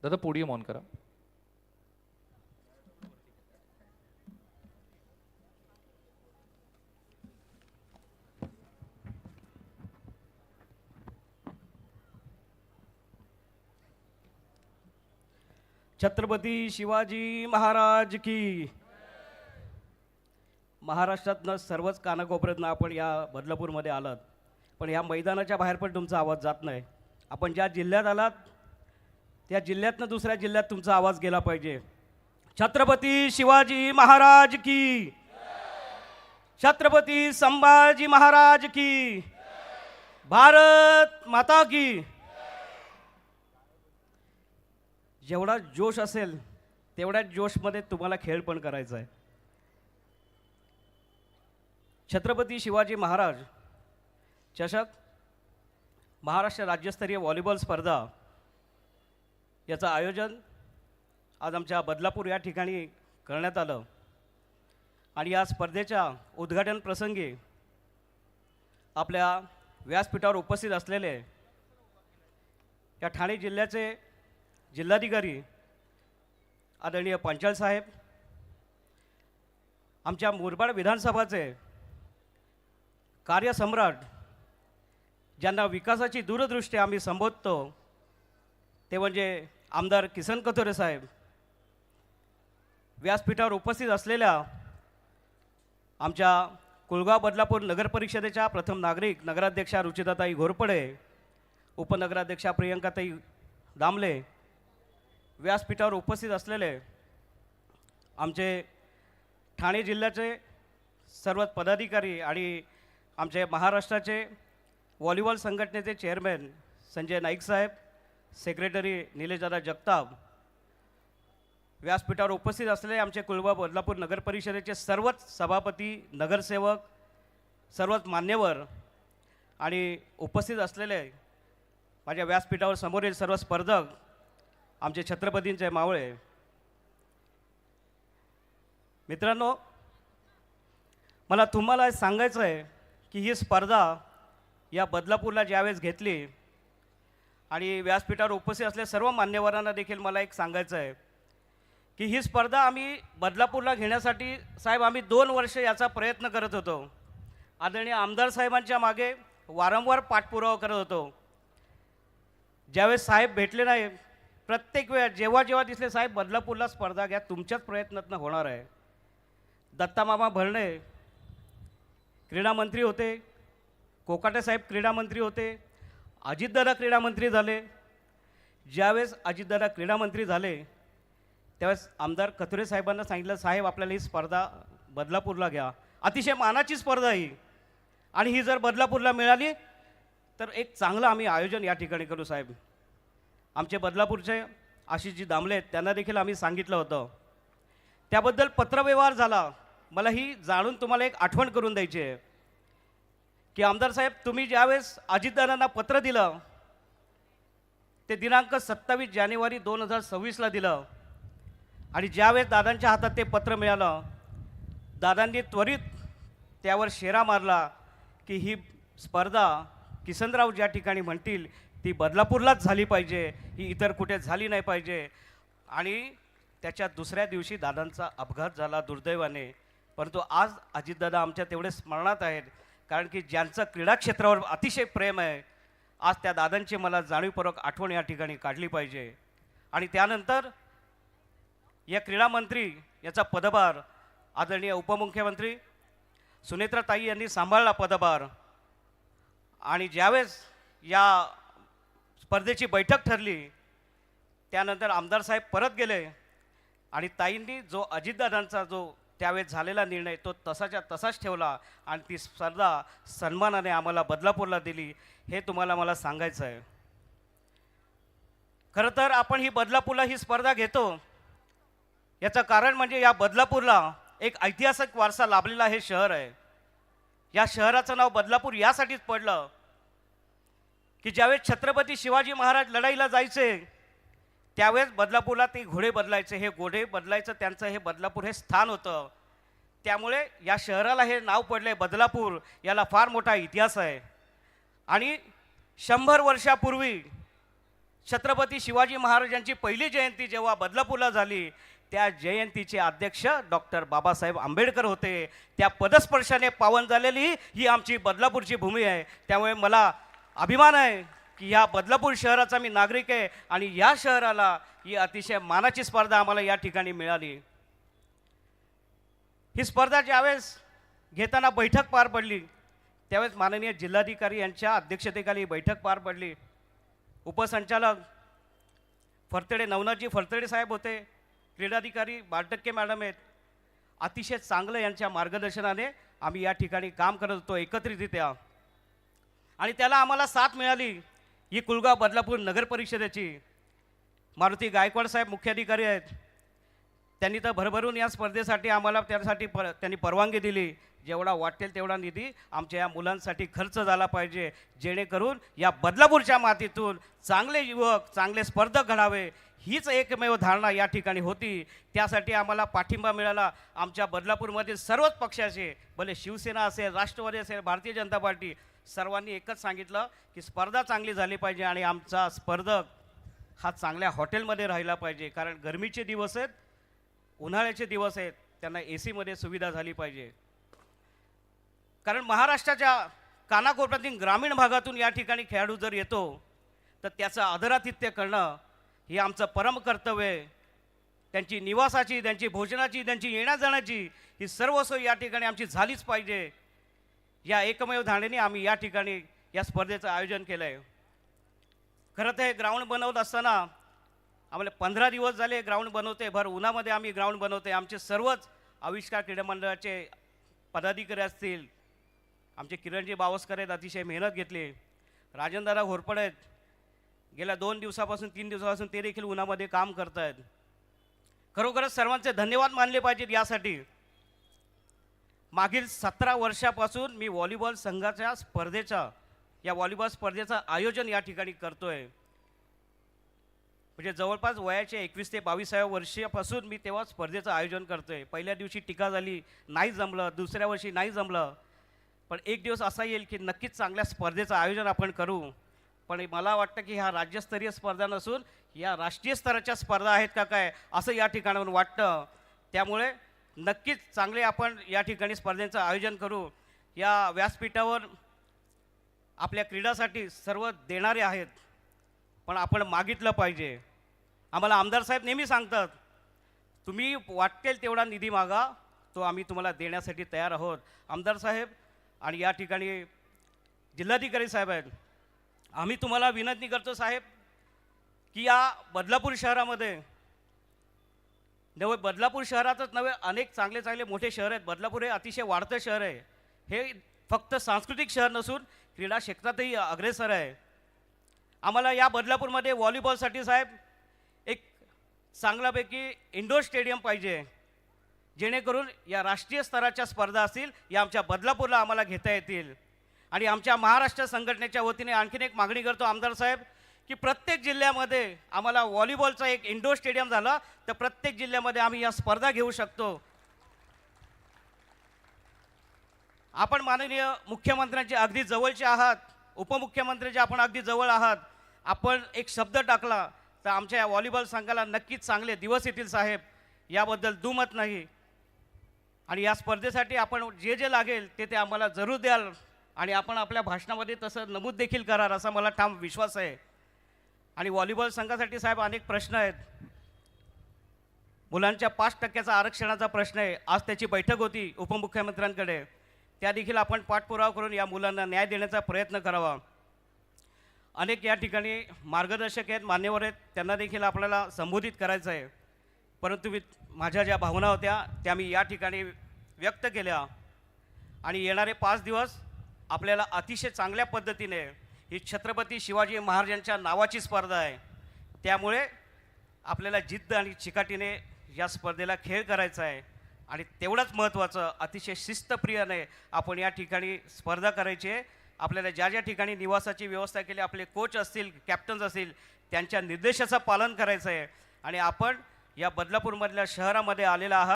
दादा podium on करा. छत्रपती शिवाजी महाराज की. महाराष्ट्रातनं सर्वच कानाकोपऱ्यातनं आपण या बदलापूरमध्ये आलात, पण या मैदानाच्या बाहेर पण तुमचा आवाज जात नाही. आपण ज्या जिल्ह्यात आलात त्या जिल्ह्यातनं दुसऱ्या जिल्ह्यात तुमचा आवाज गेला पाहिजे. छत्रपती शिवाजी महाराज की. छत्रपती संभाजी महाराज की. भारत माता की. जेवढा जोश असेल तेवढ्याच जोशमध्ये तुम्हाला खेळ पण करायचा आहे. छत्रपती शिवाजी महाराज चषक महाराष्ट्र राज्यस्तरीय व्हॉलीबॉल स्पर्धा याचं आयोजन आज आमच्या बदलापूर या ठिकाणी करण्यात आलं आणि या स्पर्धेच्या उद्घाटन प्रसंगी आपल्या व्यासपीठावर उपस्थित असलेले या ठाणे जिल्ह्याचे जिल्हाधिकारी आदरणीय पंचाल साहेब, आमच्या मुरबाड विधानसभाचे कार्यसम्राट ज्यांना विकासाची दूरदृष्टी आम्ही संबोधतो ते म्हणजे आमदार किसन कथोरे साहेब, व्यासपीठावर उपस्थित असलेल्या आमच्या कुळगाव बदलापूर नगर परिषदेच्या प्रथम नागरिक नगराध्यक्षा रुचिताताई घोरपडे, उपनगराध्यक्षा प्रियंकाताई दामले, व्यासपीठावर उपस्थित असलेले आमचे ठाणे जिल्ह्याचे सर्व पदाधिकारी आणि आमचे महाराष्ट्राचे व्हॉलीबॉल संघटनेचे चेअरमॅन संजय नाईक साहेब, सेक्रेटरी निलेशदादा जगताप, व्यासपीठावर उपस्थित असलेले आमचे कुळगाव बदलापूर नगर परिषदेचे सर्वच सभापती, नगरसेवक, सर्वच मान्यवर आणि उपस्थित असलेले माझ्या व्यासपीठावर समोरील सर्व स्पर्धक, आमचे छत्रपतींचे मावळे. मित्रांनो, मला तुम्हाला सांगायचं आहे की ही स्पर्धा या बदलापूरला ज्यावेळेस घेतली आणि व्यासपीठावर उपस्थित असलेल्या सर्व मान्यवरांना देखील मला एक सांगायचं आहे की ही स्पर्धा आम्ही बदलापूरला घेण्यासाठी साहेब आम्ही 2 वर्ष याचा प्रयत्न करत होतो. आदरणीय आमदार साहेबांच्या मागे वारंवार पाठपुरावा करत होतो. ज्यावेळेस साहेब भेटले नाही, प्रत्येक वेळा जेव्हा जेव्हा दिसले साहेब बदलापूरला स्पर्धा घ्या, तुमच्याच प्रयत्नातनं होणार आहे. दत्तामामा भरणे क्रीडा मंत्री होते, कोकाटे साहेब क्रीडा मंत्री होते, अजितदादा क्रीडा मंत्री झाले. ज्यावेळेस अजितदादा क्रीडा मंत्री झाले त्यावेळेस आमदार कथोरे साहेबांना सांगितलं, साहेब आपल्याला ही स्पर्धा बदलापूरला घ्या, अतिशय मानाची स्पर्धा ही, आणि ही जर बदलापूरला मिळाली तर एक चांगलं आम्ही आयोजन या ठिकाणी करू साहेब. आमचे बदलापूरचे आशिषजी दामले आहेत, त्यांना देखील आम्ही सांगितलं होतं. त्याबद्दल पत्रव्यवहार झाला. मला ही जाणून तुम्हाला एक आठवण करून द्यायची आहे की आमदार साहेब, तुम्ही ज्यावेळेस अजितदादांना पत्र दिलं ते दिनांक 27 जानेवारी 2026ला दिलं आणि ज्यावेळेस दादांच्या हातात ते पत्र मिळालं, दादांनी त्वरित त्यावर शेरा मारला की ही स्पर्धा किसनराव ज्या ठिकाणी म्हणतील ती बदलापूरलाच झाली पाहिजे, ही इतर कुठे झाली नाही पाहिजे. आणि त्याच्या दुसऱ्या दिवशी दादांचा अपघात झाला दुर्दैवाने, परंतु आज अजितदादा आमच्या तेवढे स्मरणात आहेत, कारण की ज्यांचं क्रीडा क्षेत्रावर अतिशय प्रेम आहे, आज त्या दादांची मला जाणीवपूर्वक आठवण या ठिकाणी काढली पाहिजे. आणि त्यानंतर या क्रीडा मंत्री याचा पदभार आदरणीय उपमुख्यमंत्री सुनेत्राताई यांनी सांभाळला पदभार. आणि ज्यावेळेस या स्पर्धेची बैठक ठरली त्यानंतर आमदार साहेब परत गेले आणि ताईंनी जो अजितदादांचा जो त्यावेळेस झालेला निर्णय तो तसाच्या तसाच ठेवला आणि ती स्पर्धा सन्मानाने आम्हाला बदलापूरला दिली. हे तुम्हाला मला सांगायचं आहे. खरं तर आपण ही बदलापूरला ही स्पर्धा घेतो याचं कारण म्हणजे या बदलापूरला एक ऐतिहासिक वारसा लाभलेला हे शहर आहे. या शहराचं नाव बदलापूर यासाठीच पडलं की ज्यावेळेस छत्रपती शिवाजी महाराज लढाईला जायचे त्यावेळेस बदलापूरला ते घोडे बदलायचे, हे घोडे बदलायचं त्यांचं हे बदलापूर हे स्थान होतं. त्यामुळे या शहराला हे नाव पडले बदलापूर. याला फार मोठा इतिहास आहे. आणि 100 वर्षापूर्वी छत्रपती शिवाजी महाराजांची पहिली जयंती जेव्हा बदलापूरला झाली, त्या जयंतीचे अध्यक्ष डॉक्टर बाबासाहेब आंबेडकर होते. त्या पदस्पर्शाने पावन झालेली ही आमची बदलापूरची भूमी आहे. त्यामुळे मला अभिमान आहे की ह्या बदलापूर शहराचा मी नागरिक आहे आणि या शहराला ही अतिशय मानाची स्पर्धा आम्हाला या ठिकाणी मिळाली. ही स्पर्धा ज्यावेळेस घेताना बैठक पार पडली, त्यावेळेस माननीय जिल्हाधिकारी यांच्या अध्यक्षतेखाली बैठक पार पडली. उपसंचालक फरतडे नवनाथजी फरतडे साहेब होते, क्रीडाधिकारी बालटक्के मॅडम आहेत. अतिशय चांगलं यांच्या मार्गदर्शनाने आम्ही या ठिकाणी काम करत होतो एकत्रितरित्या. आणि त्याला आम्हाला साथ मिळाली ही कुलगाव बदलापूर नगर परिषदेची. मारुती गायकवाड साहेब मुख्याधिकारी आहेत. त्यांनी तर भरभरून या स्पर्धेसाठी आम्हाला त्यासाठी त्यांनी परवानगी दिली. जेवढा वाटेल तेवढा निधी आमच्या या मुलांसाठी खर्च झाला पाहिजे, जेणेकरून या बदलापूरच्या मातीतून चांगले युवक चांगले स्पर्धक घडावे, हीच एकमेव धारणा या ठिकाणी होती. त्यासाठी आम्हाला पाठिंबा मिळाला आमच्या बदलापूरमधील सर्वच पक्षाचे, भले शिवसेना असेल, राष्ट्रवादी असेल, भारतीय जनता पार्टी, सर्वांनी एकच सांगितलं की स्पर्धा चांगली झाली पाहिजे आणि आमचा स्पर्धक हा चांगल्या हॉटेलमध्ये राहिला पाहिजे. कारण गरमीचे दिवस आहेत, उन्हाळ्याचे दिवस आहेत, त्यांना AC मध्ये सुविधा झाली पाहिजे. कारण महाराष्ट्राच्या कानाकोपऱ्यातील ग्रामीण भागातून या ठिकाणी खेळाडू जर येतो तर त्याचं आदरातिथ्य करणं हे आमचं परम कर्तव्य आहे. त्यांची निवासाची, त्यांची भोजनाची, त्यांची येण्या जाण्याची ही सर्व सोय या ठिकाणी आमची झालीच पाहिजे. या एकमेव धारणेने आम्ही या ठिकाणी या स्पर्धेचं आयोजन केलं आहे. खरं तर हे ग्राउंड बनवत असताना आम्हाला 15 दिवस झाले ग्राउंड बनवते, भर उन्हामध्ये आम्ही ग्राउंड बनवते. आमचे सर्वच आविष्कार क्रीडा मंडळाचे पदाधिकारी असतील, आमचे किरणजी बावस्कर आहेत, अतिशय मेहनत घेतली. राजेंद्रराव घोरपडे आहेत, गेल्या 2 दिवसापासून 3 दिवसापासून ते देखील उन्हामध्ये काम करत आहेत. खरोखरच सर्वांचे धन्यवाद मानले पाहिजेत. यासाठी मागील 17 वर्षापासून मी व्हॉलीबॉल संघाच्या स्पर्धेचा या व्हॉलीबॉल स्पर्धेचं आयोजन या ठिकाणी करतोय. म्हणजे जवळपास वयाच्या 21 ते 22व्या वर्षापासून मी तेव्हा स्पर्धेचं आयोजन करतोय. पहिल्या दिवशी टीका झाली, नाही जमलं, दुसऱ्या वर्षी नाही जमलं, पण एक दिवस असा येईल की नक्कीच चांगल्या स्पर्धेचं आयोजन आपण करू. पण मला वाटतं की ह्या राज्यस्तरीय स्पर्धा नसून या राष्ट्रीय स्तराच्या स्पर्धा आहेत का काय असं या ठिकाणावरून वाटतं. त्यामुळे नक्कीच चांगले आपण या ठिकाणी स्पर्धेचं आयोजन करू. या व्यासपीठावर आपल्या क्रीडासाठी सर्व देणारे आहेत, पण आपण मागितलं पाहिजे. आम्हाला आमदार साहेब नेहमी सांगतात, तुम्ही वाटेल तेवढा निधी मागा, तो आम्ही तुम्हाला देण्यासाठी तयार आहोत. आमदार साहेब आणि या ठिकाणी जिल्हाधिकारी साहेब आहेत, आम्ही तुम्हाला विनंती करतो साहेब की या बदलापूर शहरामध्ये नव्हे, बदलापूर शहरातच नव्हे, अनेक चांगले चांगले मोठे शहर आहेत. बदलापूर हे अतिशय वाढतं शहर आहे. हे फक्त सांस्कृतिक शहर नसून क्रीडा क्षेत्रातही अग्रेसर आहे. आम्हाला या बदलापूरमध्ये व्हॉलीबॉलसाठी साहेब एक चांगल्यापैकी इंडोर स्टेडियम पाहिजे, जेणेकरून या राष्ट्रीय स्तराच्या स्पर्धा असतील या आमच्या बदलापूरला आम्हाला घेता येतील. आणि आमच्या महाराष्ट्र संघटनेच्या वतीने आणखीन एक मागणी करतो आमदार साहेब की प्रत्येक जिल्ह्यामध्ये आम्हाला व्हॉलीबॉलचा एक इंडोर स्टेडियम झाला तर प्रत्येक जिल्ह्यामध्ये आम्ही या स्पर्धा घेऊ शकतो. आपण माननीय मुख्यमंत्र्यांचे अगदी जवळचे आहात, उपमुख्यमंत्र्यांचे आपण अगदी जवळ आहात. आपण एक शब्द टाकला तर आमच्या या व्हॉलीबॉल संघाला नक्कीच चांगले दिवस येतील साहेब, याबद्दल दुमत नाही. आणि या स्पर्धेसाठी आपण जे जे लागेल ते आम्हाला जरूर द्याल आणि आपण आपल्या भाषणामध्ये तसं नमूद देखील कराल असा मला ठाम विश्वास आहे. आणि व्हॉलीबॉल संघासाठी साहेब अनेक प्रश्न आहेत. मुलांच्या 5% आरक्षणाचा प्रश्न आहे. आज त्याची बैठक होती उपमुख्यमंत्र्यांकडे, त्या देखील आपण पाठपुरावा करून या मुलांना न्याय देण्याचा प्रयत्न करावा. अनेक या ठिकाणी मार्गदर्शक आहेत, मान्यवर आहेत, त्यांना देखील आपल्याला संबोधित करायचं आहे. परंतु माझ्या ज्या भावना होत्या त्या मी या ठिकाणी व्यक्त केल्या. आणि येणारे 5 दिवस आपल्याला अतिशय चांगल्या पद्धतीने ही छत्रपती शिवाजी महाराजांच्या नावाची स्पर्धा आहे, त्यामुळे आपल्याला जिद्द आणि चिकाटीने या स्पर्धेला खेळ करायचा आहे. आणि तेवढंच महत्त्वाचं, अतिशय शिस्तप्रियाने आपण या ठिकाणी स्पर्धा करायची आहे. आपल्याला ज्या ज्या ठिकाणी निवासाची व्यवस्था केली, आपले कोच असतील, कॅप्टन्स असतील, त्यांच्या निर्देशाचं पालन करायचं आहे. आणि आपण या बदलापूरमधल्या शहरामध्ये आलेला आहात.